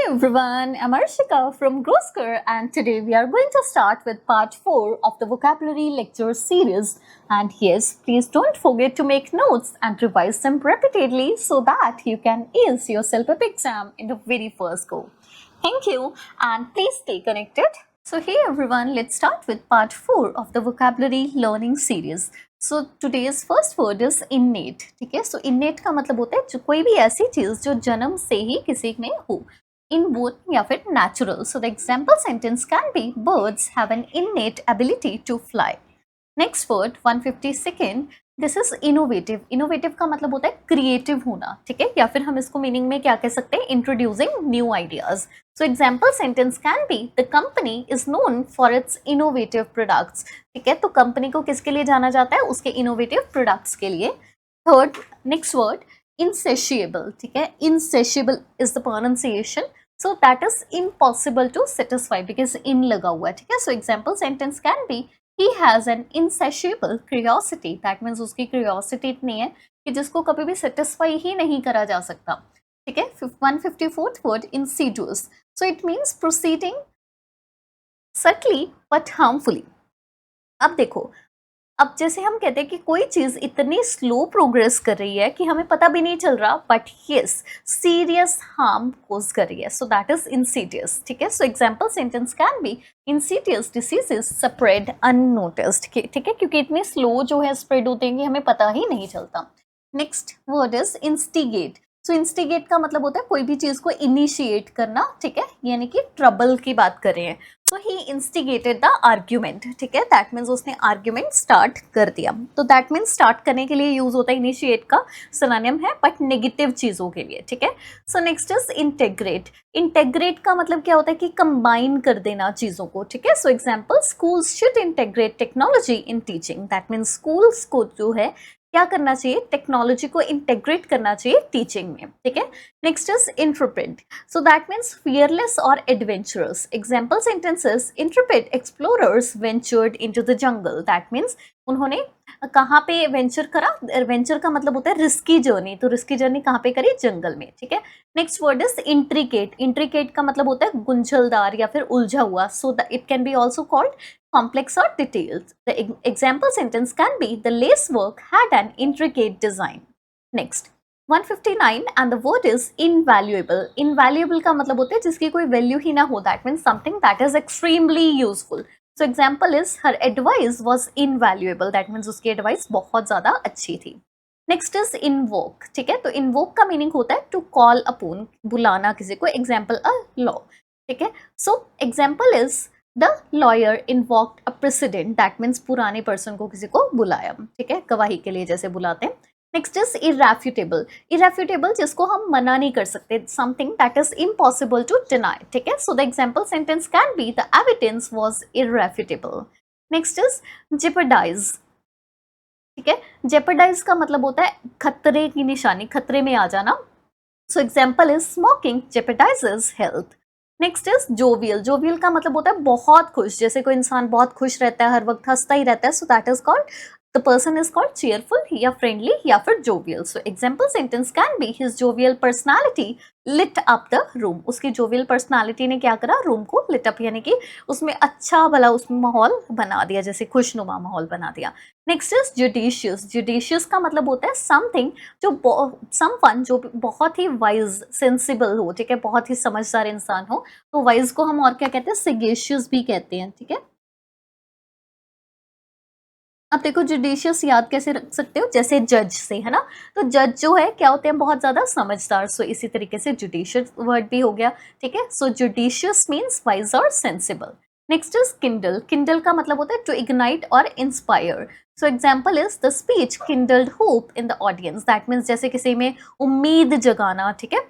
everyone, I'm Arshika from Grosker, and today we are going to start with part 4 of the vocabulary lecture series. And yes, please don't forget to make notes and revise them repeatedly so that you can ace your self-pep exam in the very first go. Thank you, and please stay connected. So hey everyone, let's start with part 4 of the vocabulary learning series. So today's first word is innate. ठीक है, so innate का मतलब होता है जो कोई भी ऐसी चीज जो जन्म से ही किसी में हो, inborn या फिर natural. So the example sentence can be birds have an innate ability to fly. Next word 152nd, this is innovative. Innovative का मतलब होता है क्रिएटिव होना, ठीक है, या फिर हम इसको मीनिंग में क्या कह सकते हैं, introducing new ideas. So example sentence can be the company is known for its innovative products. ठीक है, तो कंपनी को किसके लिए जाना जाता है, उसके इनोवेटिव प्रोडक्ट्स के लिए. Third, next word insatiable. ठीक है, insatiable is the pronunciation. So that is impossible to satisfy because in लगा हुआ है. ठीक है, so example sentence can be he has an insatiable curiosity. That means उसकी curiosity इतनी है कि जिसको कभी भी satisfy ही नहीं करा जा सकता. ठीक है, 154th word insidious. So it means proceeding subtly but harmfully. अब देखो, अब जैसे हम कहते हैं कि कोई चीज इतनी स्लो प्रोग्रेस कर रही है कि हमें पता भी नहीं चल रहा, बट यस सीरियस हार्म कोज कर रही है, सो दैट इज इंसीडियस. ठीक है, so example sentence can B Insidious diseases spread unnoticed. ठीक है, क्योंकि इतने स्लो जो है स्प्रेड होते हैं कि हमें पता ही नहीं चलता. Next word is instigate. So instigate का मतलब होता है कोई भी चीज को इनिशिएट करना. ठीक है, यानी कि ट्रबल की बात कर रहे हैं. सो ही इंस्टिगेटेड द आर्ग्यूमेंट. ठीक है, दैट मीन्स उसने आर्ग्यूमेंट स्टार्ट कर दिया. तो दैट मीन्स स्टार्ट करने के लिए यूज होता है, इनिशिएट का सिनोनिम है बट नेगेटिव चीजों के लिए. ठीक है, so next is integrate. Integrate का मतलब क्या होता है कि कंबाइन कर देना चीजों को. ठीक है, so example schools should integrate technology in teaching. That means schools को जो है क्या करना चाहिए, टेक्नोलॉजी को इंटेग्रेट करना चाहिए टीचिंग में. ठीक है, next is intrepid. So that means fearless और adventurous. Example sentences intrepid explorers ventured into the jungle. That means उन्होंने कहाँ पे वेंचर करा, वेंचर का मतलब होता है रिस्की जर्नी, तो रिस्की जर्नी कहाँ पे करी, जंगल में. ठीक है, next word is intricate. Intricate का मतलब होता है गुंझलदार या फिर उलझा हुआ. So it can be also called complex or details. The example sentence can be the lace work had an intricate design. Next, 159 and the word is invaluable. Invaluable का मतलब होता है जिसकी कोई वैल्यू ही ना हो. That means something that is extremely useful. So example is her advice was invaluable. That means उसकी advice बहुत ज़्यादा अच्छी थी. Next is invoke. ठीक है, तो इन्वोक का मीनिंग होता है टू कॉल अपॉन, बुलाना किसी को. Example a law. ठीक है, so example is the lawyer invoked a president. That means पुराने पर्सन को किसी को बुलाया. ठीक है, गवाही के लिए जैसे बुलाते हैं. Next is इरेफ्यूटेबल. इरेफ्यूटेबल जिसको हम मना नहीं कर सकते, something that is impossible to deny. ठीक है, so the example sentence can be the evidence was irrefutable. Next is jeopardize. ठीक है, जेपर्डाइज का मतलब होता है खतरे की निशानी, खतरे में आ जाना. So example is smoking jeopardizes health. Next is jovial. Jovial का मतलब होता है बहुत खुश, जैसे कोई इंसान बहुत खुश रहता है, हर वक्त हंसता ही रहता है. So that is called, the person is called cheerful या फ्रेंडली या फिर jovial. So example sentence can be his jovial personality lit up the room. उसकी जोवियल पर्सनालिटी ने क्या करा, रूम को लिट अप, यानी कि उसमें अच्छा भला उसमें माहौल बना दिया, जैसे खुशनुमा माहौल बना दिया. Next is judicious. जुडिशियस का मतलब होता है समथिंग जो समवन जो बहुत ही वाइज सेंसिबल हो. ठीक है, बहुत ही समझदार इंसान हो. तो वाइज को हम और क्या कहते हैं, सेगेशियस भी कहते हैं. ठीक है, अब देखो जुडिशियस याद कैसे रख सकते हो, जैसे जज से, है ना. तो जज जो है क्या होते हैं, बहुत ज्यादा समझदार. सो इसी तरीके से जुडिशियस वर्ड भी हो गया. ठीक है, सो जुडिशियस मीन्स वाइज और sensible. Next is kindle. Kindle का मतलब होता है टू इग्नाइट और inspire. So example is the speech kindled hope in the audience. That means जैसे किसी में उम्मीद जगाना. ठीक है,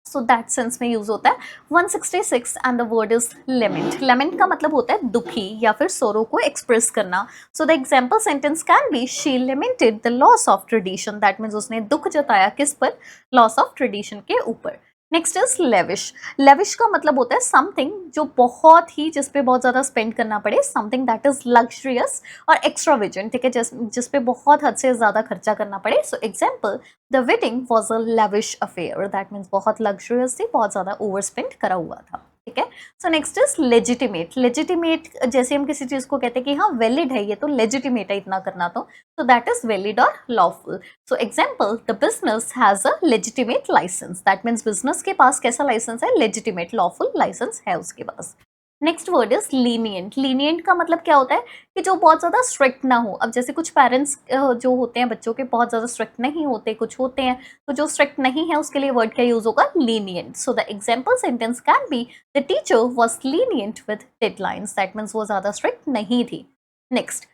सो दैट सेंस में यूज होता है. 166 and the word is lament. Lament का मतलब होता है दुखी या फिर सोरो को एक्सप्रेस करना. So the example sentence can be she lamented the loss of tradition. That means उसने दुख जताया किस पर, लॉस ऑफ ट्रेडिशन के ऊपर. Next is lavish. लेविश का मतलब होता है समथिंग जो बहुत ही, जिस पे बहुत ज्यादा स्पेंड करना पड़े, समथिंग दैट इज लग्जरियस और एक्स्ट्रावेजेंट, ठीक है, जिस पे बहुत हद से ज्यादा खर्चा करना पड़े। सो example, the wedding was a lavish affair, that means बहुत लग्जरियस थी, बहुत ज्यादा ओवर स्पेंड करा हुआ था, ठीक है। So next is legitimate. Legitimate जैसे हम किसी चीज को कहते हैं कि हाँ वैलिड है, ये तो लेजिटिमेट है इतना करना, तो दैट इज वैलिड और lawful. So example, the business has a legitimate licence, that means business के पास कैसा लाइसेंस है, लेजिटिमेट लॉफुल लाइसेंस है उसके पास। Next word is lenient. Lenient का मतलब क्या होता है कि जो बहुत ज्यादा स्ट्रिक्ट ना हो। अब जैसे कुछ पेरेंट्स जो होते हैं बच्चों के, बहुत ज्यादा स्ट्रिक्ट नहीं होते, कुछ होते हैं, तो जो स्ट्रिक्ट नहीं है उसके लिए वर्ड क्या यूज होगा, lenient. So the example sentence can be, the teacher was lenient with deadlines, that means वो ज्यादा स्ट्रिक्ट नहीं थी। Next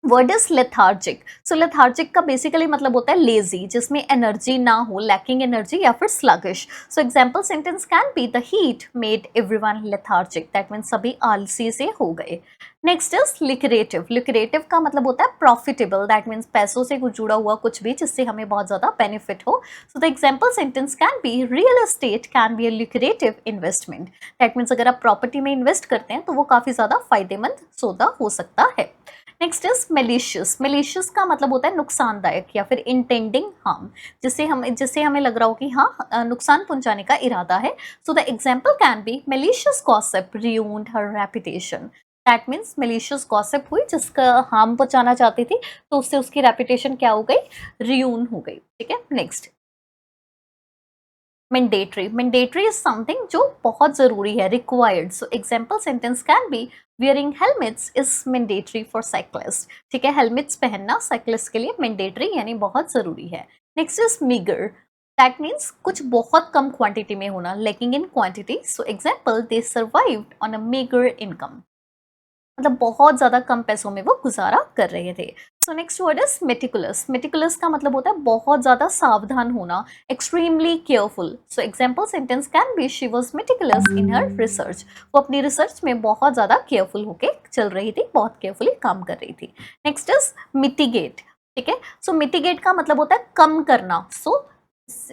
word is lethargic. So lethargic का बेसिकली मतलब होता है लेजी, जिसमें एनर्जी ना हो, लैकिंग एनर्जी, या फिर sluggish. So example sentence can be, the heat made everyone lethargic, that means सभी आलसी से हो गए। Next is लिक्रेटिव। लिक्रेटिव का मतलब होता है प्रॉफिटेबल, दैट मीन्स पैसों से कुछ जुड़ा हुआ कुछ भी जिससे हमें बहुत ज्यादा बेनिफिट हो। So the example sentence can B, real estate can be a लिक्रेटिव investment, that means अगर आप प्रॉपर्टी में इन्वेस्ट करते हैं तो वो काफी ज्यादा फायदेमंद सौदा हो सकता है। Next is malicious. मेलिशियस का मतलब होता है नुकसानदायक या फिर इंटेंडिंग हार्म, जिससे हमें लग रहा हो कि हाँ नुकसान पहुंचाने का इरादा है। So the example can be, malicious gossip ruined her reputation, that means malicious gossip हुई जिसका हार्म पहुंचाना चाहती थी, तो उससे उसकी रेपुटेशन क्या हो गई, रियून हो गई, ठीक है। Next mandatory. Mandatory is something जो बहुत जरूरी है, required. So example sentence can B, wearing helmets is mandatory for cyclist, ठीक है, हेलमेट्स पहनना साइक्लिस्ट के लिए मैंडेटरी यानी बहुत जरूरी है। Next is meagre. That means कुछ बहुत कम क्वांटिटी में होना, lacking in quantity. So example, they survived on a meagre income, मतलब बहुत ज्यादा कम पैसों में वो गुजारा कर रहे थे। So next word is meticulous. Meticulous का मतलब होता है बहुत ज्यादा सावधान होना, extremely careful. So example sentence can be, she was meticulous in her research, वो अपनी रिसर्च में बहुत ज्यादा केयरफुल होके चल रही थी, बहुत केयरफुली काम कर रही थी। नेक्स्ट इज मिटिगेट, ठीक है। सो मिटिगेट का मतलब होता है कम करना। सो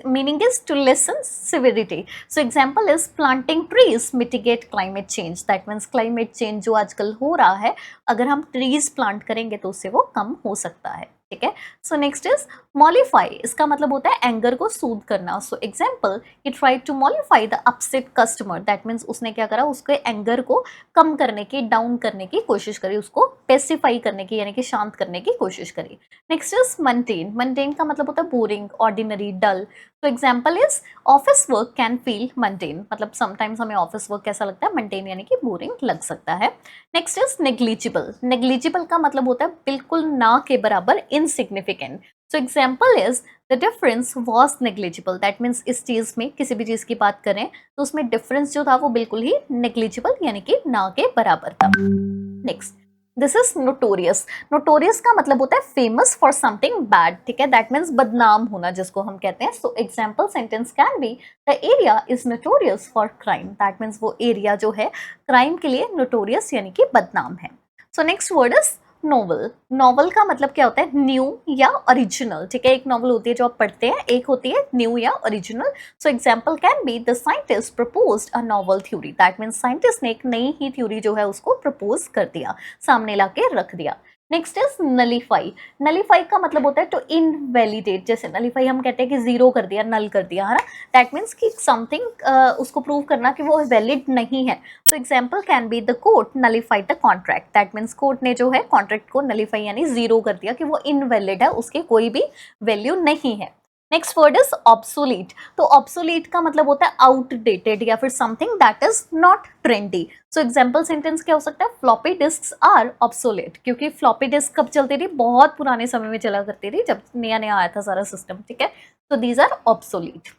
meaning is to lessen severity. So example is, planting trees mitigate climate change, that means climate change जो आजकल हो रहा है, अगर हम trees plant करेंगे तो उससे वो कम हो सकता है, ठीक है। So next is mollify. इसका मतलब होता है एंगर को सूद करना। So example, he tried to mollify the upset customer, that means उसने क्या करा, उसके एंगर को कम करने की, डाउन करने की कोशिश करी, उसको पेसिफाई करने की यानी कि शांत करने की कोशिश करी। Next is मंटेन। मंटेन का मतलब होता है बोरिंग, ऑर्डिनरी, डल। तो example is, office work can feel mundane, मतलब समटाइम्स हमें ऑफिस वर्क कैसा लगता है, मंटेन यानी कि बोरिंग लग सकता है। Next is negligible. नेग्लिजिबल का मतलब होता है बिल्कुल ना के बराबर, insignificant. So example is, the difference was negligible, that means इस चीज में, किसी भी चीज की बात करें तो उसमें डिफरेंस जो था वो बिल्कुल ही नेग्लिजिबल यानी कि ना के बराबर था। Next, this is notorious. Notorious का मतलब होता है फेमस फॉर समथिंग बैड, ठीक है, दैट मीन्स बदनाम होना जिसको हम कहते हैं। सो example sentence can be, the area is notorious for crime, that means वो एरिया जो है क्राइम के लिए नोटोरियस यानी कि बदनाम है। So next word is novel. Novel का मतलब क्या होता है, न्यू या ओरिजिनल, ठीक है। एक नॉवल होती है जो आप पढ़ते हैं, एक होती है न्यू या original. So example can be, the scientist proposed a novel theory, that means scientist ने एक नई ही थ्योरी जो है उसको प्रपोज कर दिया, सामने लाके रख दिया। Next is nullify. नलीफाई का मतलब होता है टू इनवैलिडेट, जैसे नलीफाई हम कहते हैं कि जीरो कर दिया, नल कर दिया, है ना, दैट मीन्स कि समथिंग उसको प्रूव करना कि वो वैलिड नहीं है। तो example can be, the court nullified the contract, that means court ने जो है कॉन्ट्रैक्ट को नलीफाई यानी जीरो कर दिया कि वो इनवैलिड है, उसके कोई भी वैल्यू नहीं है। Next word is obsolete. तो ऑब्सोलीट का मतलब होता है आउटडेटेड या फिर something that is not trendy. So example sentence क्या हो सकता है, फ्लॉपी डिस्क्स आर ऑब्सोलेट, क्योंकि फ्लॉपी डिस्क कब चलती थी, बहुत पुराने समय में चला करती थी जब नया नया आया था सारा सिस्टम, ठीक है। तो these are obsolete.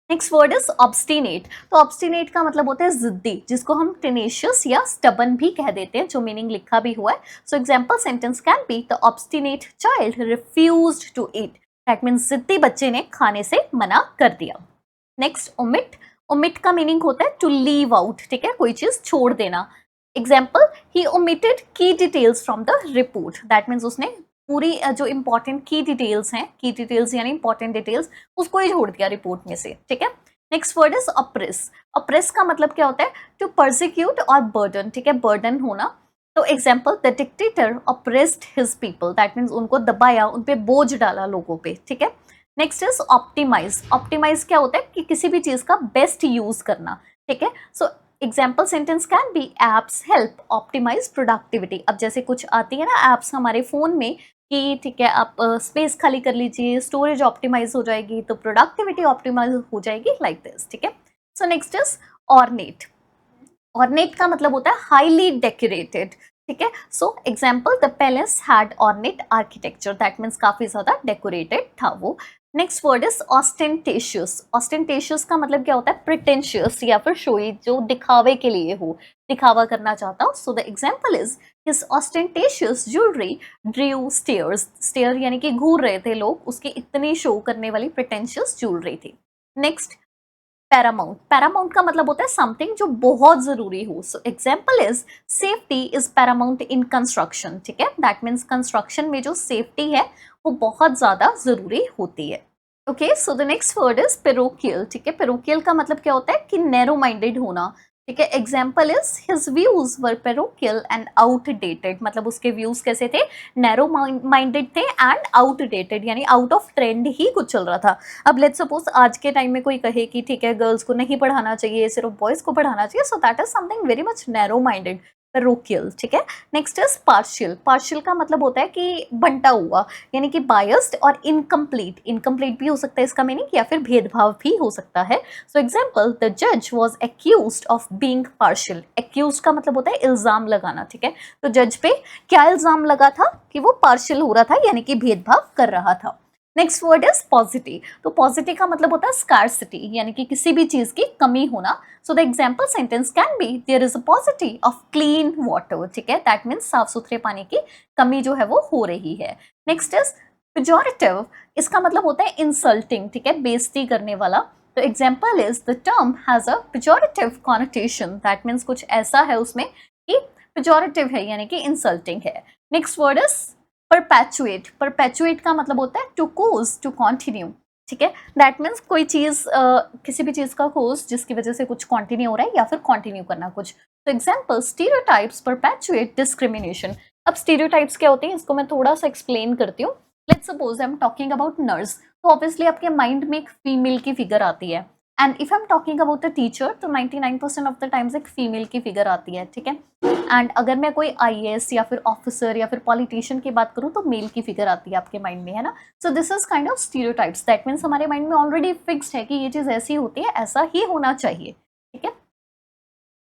Next word is obstinate. तो ऑब्स्टिनेट का मतलब होता है जिद्दी, जिसको हम टेनेशियस या स्टबन भी कह देते हैं, जो मीनिंग लिखा भी हुआ है। So example sentence can be, the obstinate child refused to eat, that means जिद्दी बच्चे ने खाने से मना कर दिया। Next omit. ओमिट का मीनिंग होता है टू लीव आउट, ठीक है, कोई चीज छोड़ देना। एग्जाम्पल, ही ओमिटेड की details from the report, that means उसने पूरी जो इंपॉर्टेंट की डिटेल्स हैं, की डिटेल्स यानी इंपॉर्टेंट डिटेल्स, उसको ही छोड़ दिया रिपोर्ट में से, ठीक है। Next word is apprise. Apprise का मतलब क्या होता है? टू परसिक्यूट और बर्डन, ठीक है, बर्डन होना। तो example, the dictator apprised his people, that means उनको दबाया, उन पे बोझ डाला लोगों पे, ठीक है। Next is optimise. ऑप्टिमाइज क्या होता है? कि किसी भी चीज का बेस्ट यूज करना, ठीक है। So example sentence can be apps help optimise productivity. अब जैसे कुछ आती है ना एप्स हमारे फोन में कि ठीक है आप स्पेस खाली कर लीजिए, स्टोरेज ऑप्टिमाइज हो जाएगी, तो प्रोडक्टिविटी ऑप्टिमाइज हो जाएगी, लाइक दिस, ठीक है। So next is ornate. Ornate का मतलब होता है हाईली डेकोरेटेड, ठीक है। So example, the palace had ornate architecture, that means काफी ज्यादा डेकोरेटेड था वो। Next word is ostentatious. Ostentatious का मतलब क्या होता है? प्रिटेंशियस या फिर शोई, जो दिखावे के लिए हो, दिखावा करना चाहता हो। So the example is his ostentatious jewellery drew stares. Stare यानी कि घूर रहे थे लोग, उसकी इतनी शो करने वाली प्रिटेंशियस ज्वेलरी थी। Next, Paramount. पैरामाउंट का मतलब होता है समथिंग जो बहुत जरूरी हो। सो example is safety is Paramount in construction, ठीक है। दैट मीन्स कंस्ट्रक्शन में जो सेफ्टी है वो बहुत ज्यादा जरूरी होती है। Okay, so the next word is parochial, ठीक है। पेरोकियल का मतलब क्या होता है? कि नैरो माइंडेड होना, ठीक है। Example is his views were parochial and outdated, मतलब उसके व्यूज कैसे थे? नैरो माइंडेड थे एंड आउटडेटेड, यानी आउट ऑफ ट्रेंड ही कुछ चल रहा था। अब लेट्स सपोज आज के टाइम में कोई कहे कि ठीक है गर्ल्स को नहीं पढ़ाना चाहिए, सिर्फ बॉयज को पढ़ाना चाहिए, so that is something very much narrow minded, parochial, ठीक है। Next is partial. पार्शियल का मतलब होता है कि बंटा हुआ, यानी कि बायस्ड और इनकम्प्लीट। इनकम्प्लीट भी हो सकता है इसका मीनिंग, या फिर भेदभाव भी हो सकता है। सो एग्जाम्पल, द जज was accused of being partial. Accused का मतलब होता है इल्जाम लगाना, ठीक है। तो जज पे क्या इल्जाम लगा था? कि वो पार्शियल हो रहा था, यानी कि भेदभाव कर रहा था। Next word is positive. तो पॉजिटिव का मतलब होता है स्कार्सिटी, यानी कि किसी भी चीज की कमी होना। So the example sentence can be there is a positive of clean water, ठीक है। दैट मीन्स साफ सुथरे पानी की कमी जो है वो हो रही है। Next is pejorative. इसका मतलब होता है इंसल्टिंग, ठीक है, बेइज्जती करने वाला। तो example is the term has a pejorative connotation, that means कुछ ऐसा है उसमें कि पेजोरेटिव है, यानी कि इंसल्टिंग है। Next word is perpetuate. Perpetuate का मतलब होता है टू कोज, टू कॉन्टिन्यू, ठीक है। दैट मीन्स कोई चीज किसी भी चीज का कोज जिसकी वजह से कुछ कॉन्टिन्यू हो रहा है या फिर कॉन्टिन्यू करना कुछ। तो एग्जाम्पल, स्टीरियोटाइप्स परपैचुएट डिस्क्रिमिनेशन। अब स्टीरियोटाइप्स क्या होते हैं इसको मैं थोड़ा सा एक्सप्लेन करती हूँ। Let's suppose I am talking about nurse, तो ऑब्वियसली आपके माइंड में एक फीमेल की फिगर आती है। And if I am talking about a teacher, तो 99% ऑफ द टाइम्स एक फीमेल की फिगर आती है, ठीक है। एंड अगर मैं कोई आईएएस या फिर ऑफिसर या फिर पॉलिटिशियन की बात करूं तो मेल की फिगर आती है आपके माइंड में, है ना। So this is kind of stereotypes, that means हमारे माइंड में ऑलरेडी फिक्स्ड है कि ये चीज ऐसी होती है, ऐसा ही होना चाहिए, ठीक है।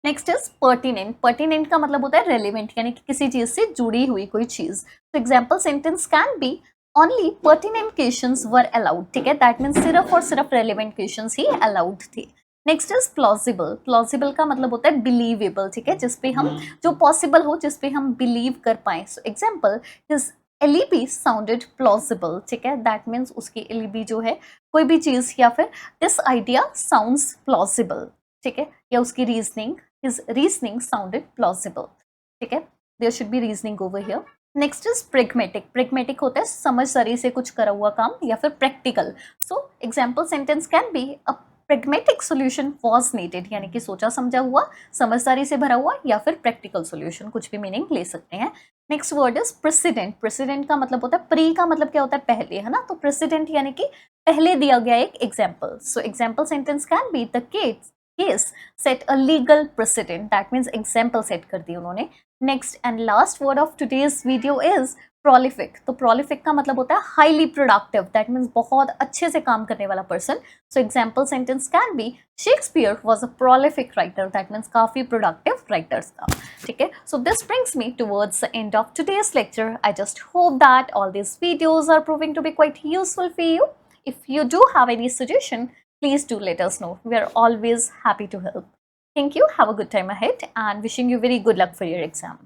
Next is pertinent. पर्टिनेंट का मतलब होता है रेलिवेंट, यानी कि किसी चीज से जुड़ी हुई कोई चीज। तो example sentence can B only pertinent questions were allowed, ठीक है। दैट मीन्स सिर्फ और सिर्फ रेलिवेंट क्वेश्चंस ही अलाउड थे। Next is plausible. प्लॉजिबल का मतलब होता है बिलीवेबल, ठीक है, जिसपे हम जो पॉसिबल हो, जिसपे हम बिलीव कर पाए। So example, his alibi sounded plausible, ठीक है। दैट मीन्स उसकी एलिबी जो है कोई भी चीज या फिर दिस आइडिया साउंड्स प्लॉजिबल, ठीक है, या उसकी reasoning, his reasoning sounded plausible, ठीक है। there should be reasoning over here. Next is pragmatic. Pragmatic होता है समझदारी से कुछ करा हुआ काम या फिर practical. So example sentence can be a pragmatic solution was needed, यानी कि सोचा समझा हुआ, समझदारी से भरा हुआ, या फिर प्रैक्टिकल सोल्यूशन, कुछ भी मीनिंग ले सकते हैं। Next word is president. President का मतलब होता है प्री का मतलब क्या होता है? पहले, है ना। तो प्रेसिडेंट यानी कि पहले दिया गया एक example. So example sentence can be the case set a legal precedent, that means example set कर दी उन्होंने। next and last word of today's video is prolific। तो prolific का मतलब होता है highly productive, that means बहुत अच्छे से काम करने वाला person। so example sentence can be Shakespeare was a prolific writer, that means काफी productive writers था, ठीक है। so this brings me towards the end of today's lecture. I just hope that all these videos are proving to be quite useful for you. If you do have any suggestion, please do let us know. We are always happy to help. Thank you. Have a good time ahead and wishing you very good luck for your exam.